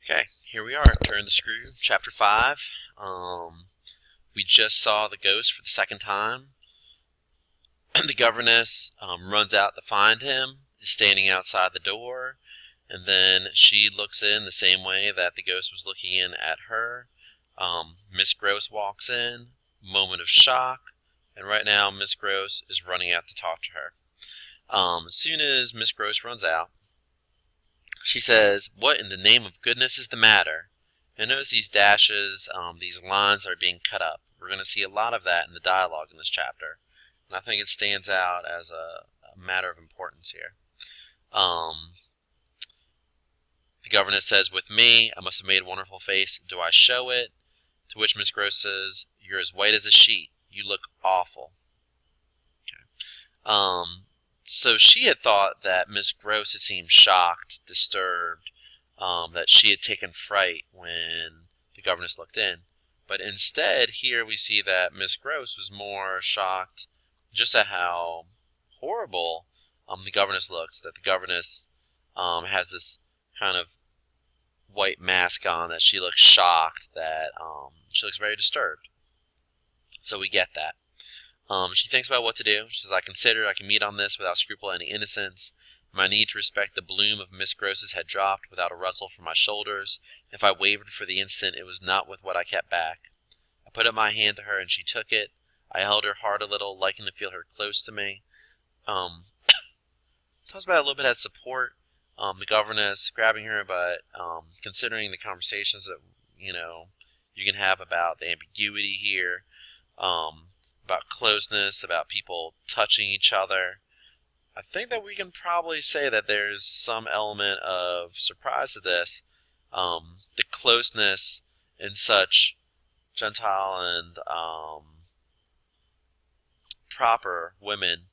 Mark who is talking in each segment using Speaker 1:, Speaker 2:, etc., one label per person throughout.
Speaker 1: Okay, here we are. Turn the screw, chapter 5. We just saw the ghost for the second time. The governess runs out to find him, is standing outside the door, and then she looks in the same way that the ghost was looking in at her. Miss Grose walks in, moment of shock, and right now Miss Grose is running out to talk to her. As soon as Miss Grose runs out, she says, "What in the name of goodness is the matter?" And notice these dashes, these lines are being cut up. We're going to see a lot of that in the dialogue in this chapter. And I think it stands out as a matter of importance here. The governess says, "With me, I must have made a wonderful face. Do I show it?" To which Miss Grose says, "You're as white as a sheet. You look awful." Okay. So she had thought that Miss Grose had seemed shocked, disturbed, that she had taken fright when the governess looked in. But instead, here we see that Miss Grose was more shocked just at how horrible the governess looks, that the governess has this kind of white mask on, that she looks shocked, that she looks very disturbed. So we get that. She thinks about what to do. She says, "I considered I can meet on this without scruple any innocence. My need to respect the bloom of Miss Grose's had dropped without a rustle from my shoulders. If I wavered for the instant, it was not with what I kept back. I put up my hand to her, and she took it. I held her hard a little, liking to feel her close to me." Talks about it a little bit as support. The governess grabbing her, but considering the conversations that you can have about the ambiguity here. About closeness, about people touching each other. I think that we can probably say that there's some element of surprise to this. The closeness in such Gentile and proper women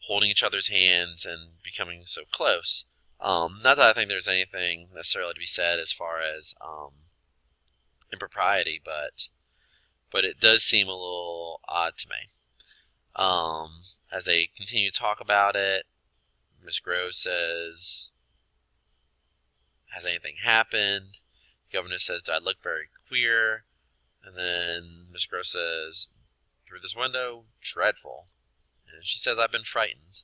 Speaker 1: holding each other's hands and becoming so close. Not that I think there's anything necessarily to be said as far as impropriety, but it does seem a little odd to me. As they continue to talk about it, Miss Grose says, "Has anything happened?" The governess says, "Do I look very queer?" And then Miss Grose says, "Through this window, dreadful." And she says, "I've been frightened."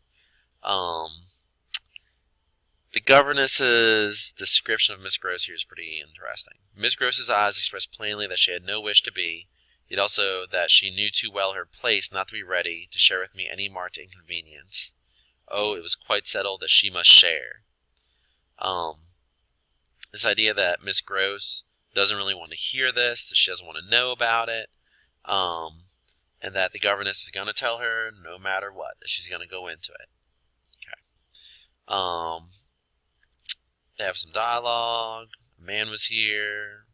Speaker 1: The governess's description of Miss Grose here is pretty interesting. Miss Grose's eyes expressed plainly that she had no wish to be, yet also that she knew too well her place not to be ready to share with me any marked inconvenience. Oh, it was quite settled that she must share. This idea that Miss Grose doesn't really want to hear this, that she doesn't want to know about it, and that the governess is going to tell her no matter what, that she's going to go into it. Okay. They have some dialogue. A man was here.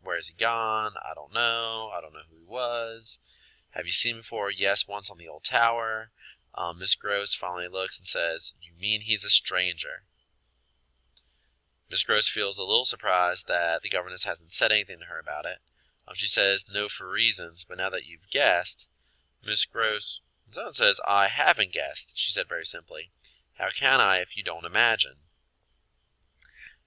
Speaker 1: Where has he gone? I don't know. I don't know who he was. Have you seen him before? Yes, once on the old tower. Miss Grose finally looks and says, "You mean he's a stranger?" Miss Grose feels a little surprised that the governess hasn't said anything to her about it. She says, "No, for reasons, but now that you've guessed." Miss Grose says, "I haven't guessed," she said very simply. "How can I if you don't imagine?"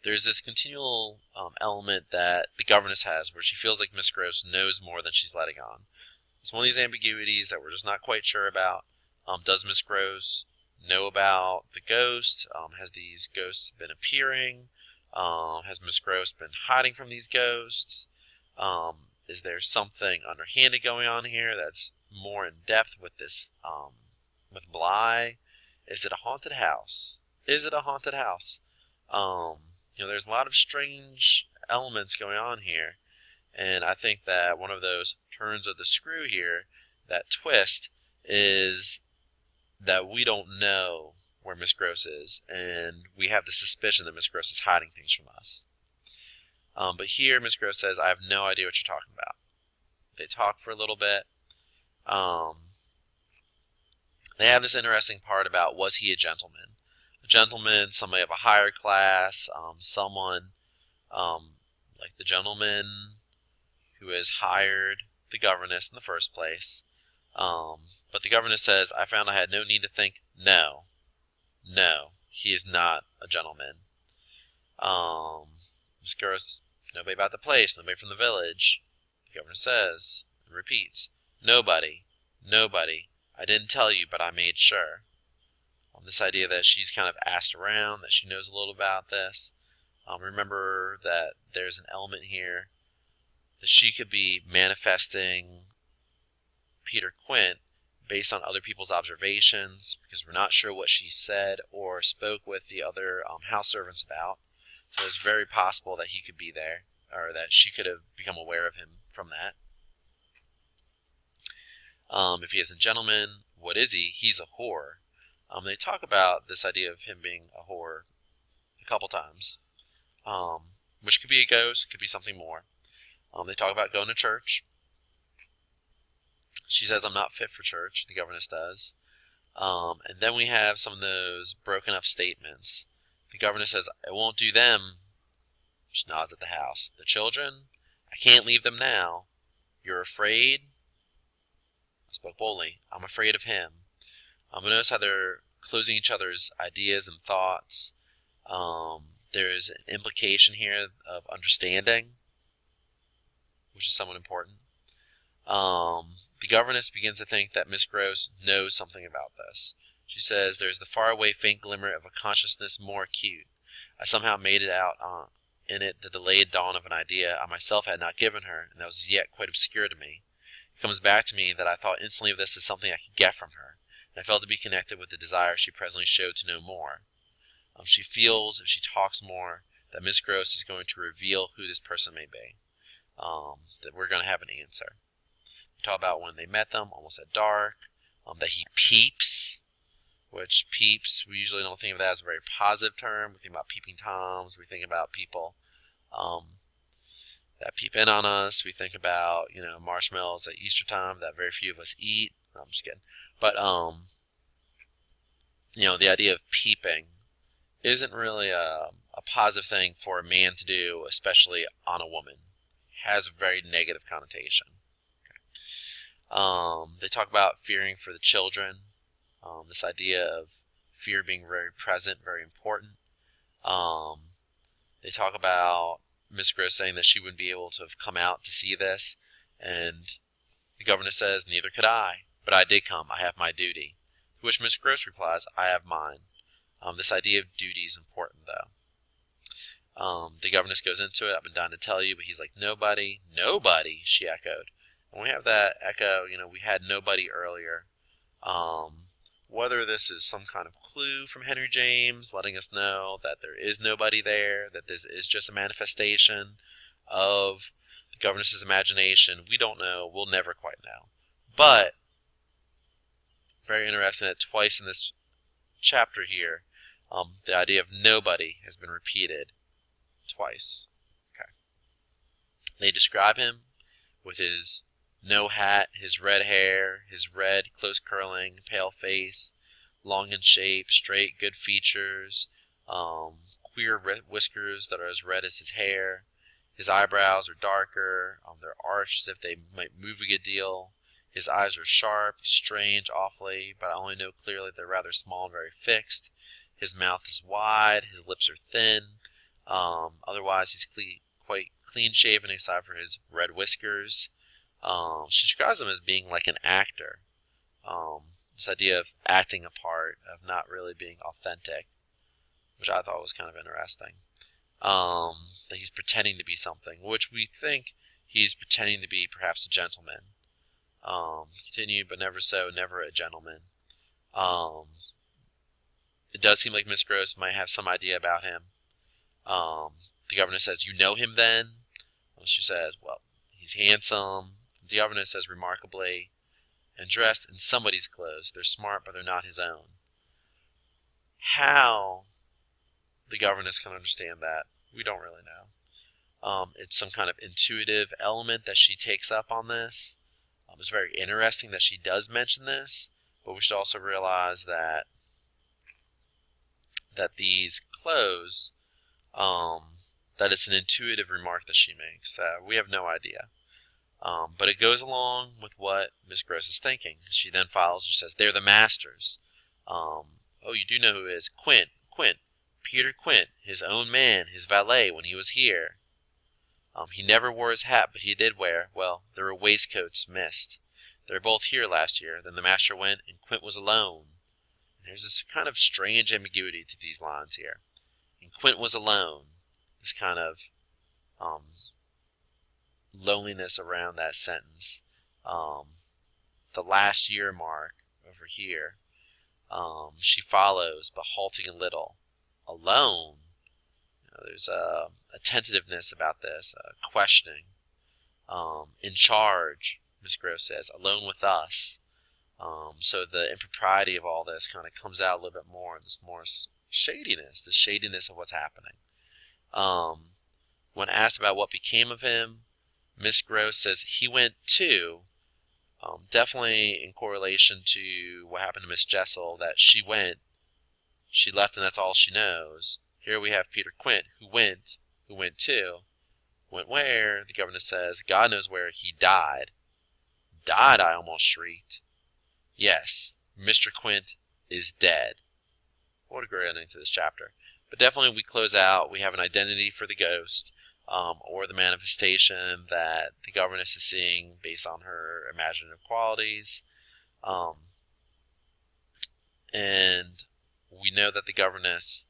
Speaker 1: There's this continual element that the governess has where she feels like Miss Grose knows more than she's letting on. It's one of these ambiguities that we're just not quite sure about. Does Miss Grose know about the ghost? Has these ghosts been appearing? Has Miss Grose been hiding from these ghosts? Is there something underhanded going on here that's more in depth with this, with Bly? Is it a haunted house? Is it a haunted house? There's a lot of strange elements going on here, and I think that one of those turns of the screw here, that twist, is that we don't know where Miss Grose is, and we have the suspicion that Miss Grose is hiding things from us. But here Miss Grose says, "I have no idea what you're talking about." They talk for a little bit. They have this interesting part about, was he a gentleman? A gentleman, somebody of a higher class, someone like the gentleman who has hired the governess in the first place. But the governess says, "I found I had no need to think. No, he is not a gentleman." Miss Grose, nobody about the place, nobody from the village. The governor says, and repeats, nobody, nobody. I didn't tell you, but I made sure. This idea that she's kind of asked around, that she knows a little about this. Remember that there's an element here that she could be manifesting Peter Quint based on other people's observations, because we're not sure what she said or spoke with the other house servants about. So it's very possible that he could be there, or that she could have become aware of him from that. If he is a gentleman, what is he? He's a whore. They talk about this idea of him being a whore a couple times, which could be a ghost, could be something more. They talk about going to church. She says, I'm not fit for church, the governess does. And then we have some of those broken up statements. The governess says, I won't do them. She nods at the house. The children? I can't leave them now. You're afraid? I spoke boldly. I'm afraid of him. Notice how they're closing each other's ideas and thoughts. There's an implication here of understanding, which is somewhat important. The governess begins to think that Miss Grose knows something about this. She says, there's the faraway faint glimmer of a consciousness more acute. I somehow made it out in it the delayed dawn of an idea I myself had not given her, and that was as yet quite obscure to me. It comes back to me that I thought instantly of this as something I could get from her, and I felt to be connected with the desire she presently showed to know more. She feels, if she talks more, that Miss Grose is going to reveal who this person may be, that we're going to have an answer. We talk about when they met them, almost at dark, that he peeps, which peeps, we usually don't think of that as a very positive term. We think about peeping Toms. We think about people that peep in on us. We think about, marshmallows at Easter time that very few of us eat. No, I'm just kidding. But, the idea of peeping isn't really a positive thing for a man to do, especially on a woman. It has a very negative connotation. They talk about fearing for the children. This idea of fear being very present, very important. They talk about Miss Grose saying that she wouldn't be able to have come out to see this, and the governess says, neither could I, but I did come, I have my duty. To which Miss Grose replies, I have mine. This idea of duty is important, though. The governess goes into it, I've been dying to tell you, but he's like, nobody, nobody, she echoed. And we have that echo, we had nobody earlier. Whether this is some kind of clue from Henry James letting us know that there is nobody there, that this is just a manifestation of the governess's imagination, we don't know. We'll never quite know. But very interesting that twice in this chapter here, the idea of nobody has been repeated twice. Okay. They describe him with his no hat, his red hair, his red, close curling, pale face, long in shape, straight, good features, queer whiskers that are as red as his hair. His eyebrows are darker, they're arched as if they might move a good deal. His eyes are sharp, strange, awfully, but I only know clearly they're rather small and very fixed. His mouth is wide, his lips are thin. Otherwise, he's quite clean-shaven except for his red whiskers. She describes him as being like an actor. This idea of acting a part, of not really being authentic, which I thought was kind of interesting. That he's pretending to be something, which we think he's pretending to be perhaps a gentleman. Continue, but never so, never a gentleman. It does seem like Miss Grose might have some idea about him. The governess says, you know him then? She says, well, he's handsome. The governess says, remarkably, and dressed in somebody's clothes. They're smart, but they're not his own. How the governess can understand that, we don't really know. It's some kind of intuitive element that she takes up on this. It's very interesting that she does mention this, but we should also realize that these clothes, that it's an intuitive remark that she makes, that we have no idea. But it goes along with what Miss Grose is thinking. She then follows and says, they're the masters. Oh, you do know who it is. Quint. Peter Quint, his own man, his valet, when he was here. He never wore his hat, but he did wear, well, there were waistcoats missed. They were both here last year. Then the master went, and Quint was alone. And there's this kind of strange ambiguity to these lines here. And Quint was alone. This kind of loneliness around that sentence. The last year mark over here. She follows, but halting a little. Alone. There's a tentativeness about this, questioning. In charge, Miss Grose says, alone with us. So the impropriety of all this kind of comes out a little bit more. This more shadiness, the shadiness of what's happening. When asked about what became of him, Miss Grose says he went too. Definitely in correlation to what happened to Miss Jessel, that she went, she left, and that's all she knows. Here we have Peter Quint, who went too. Went where? The governess says, God knows where. He died. Died, I almost shrieked. Yes, Mr. Quint is dead. What a great ending to this chapter. But definitely we close out, we have an identity for the ghost, or the manifestation that the governess is seeing based on her imaginative qualities. And we know that the governess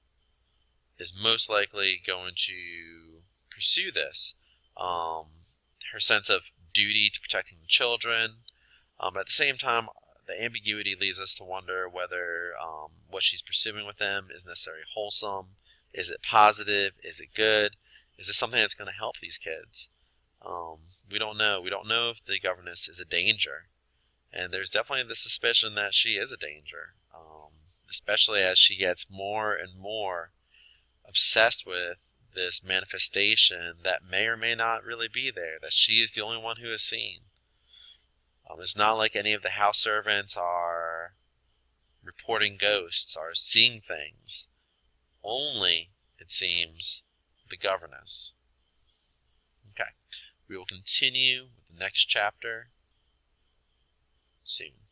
Speaker 1: is most likely going to pursue this. Her sense of duty to protecting the children. At the same time, the ambiguity leads us to wonder whether what she's pursuing with them is necessarily wholesome. Is it positive? Is it good? Is this something that's going to help these kids? We don't know. We don't know if the governess is a danger. And there's definitely the suspicion that she is a danger. Especially as she gets more and more obsessed with this manifestation that may or may not really be there, that she is the only one who has seen. It's not like any of the house servants are reporting ghosts, are seeing things. Only, it seems, the governess. Okay, we will continue with the next chapter soon.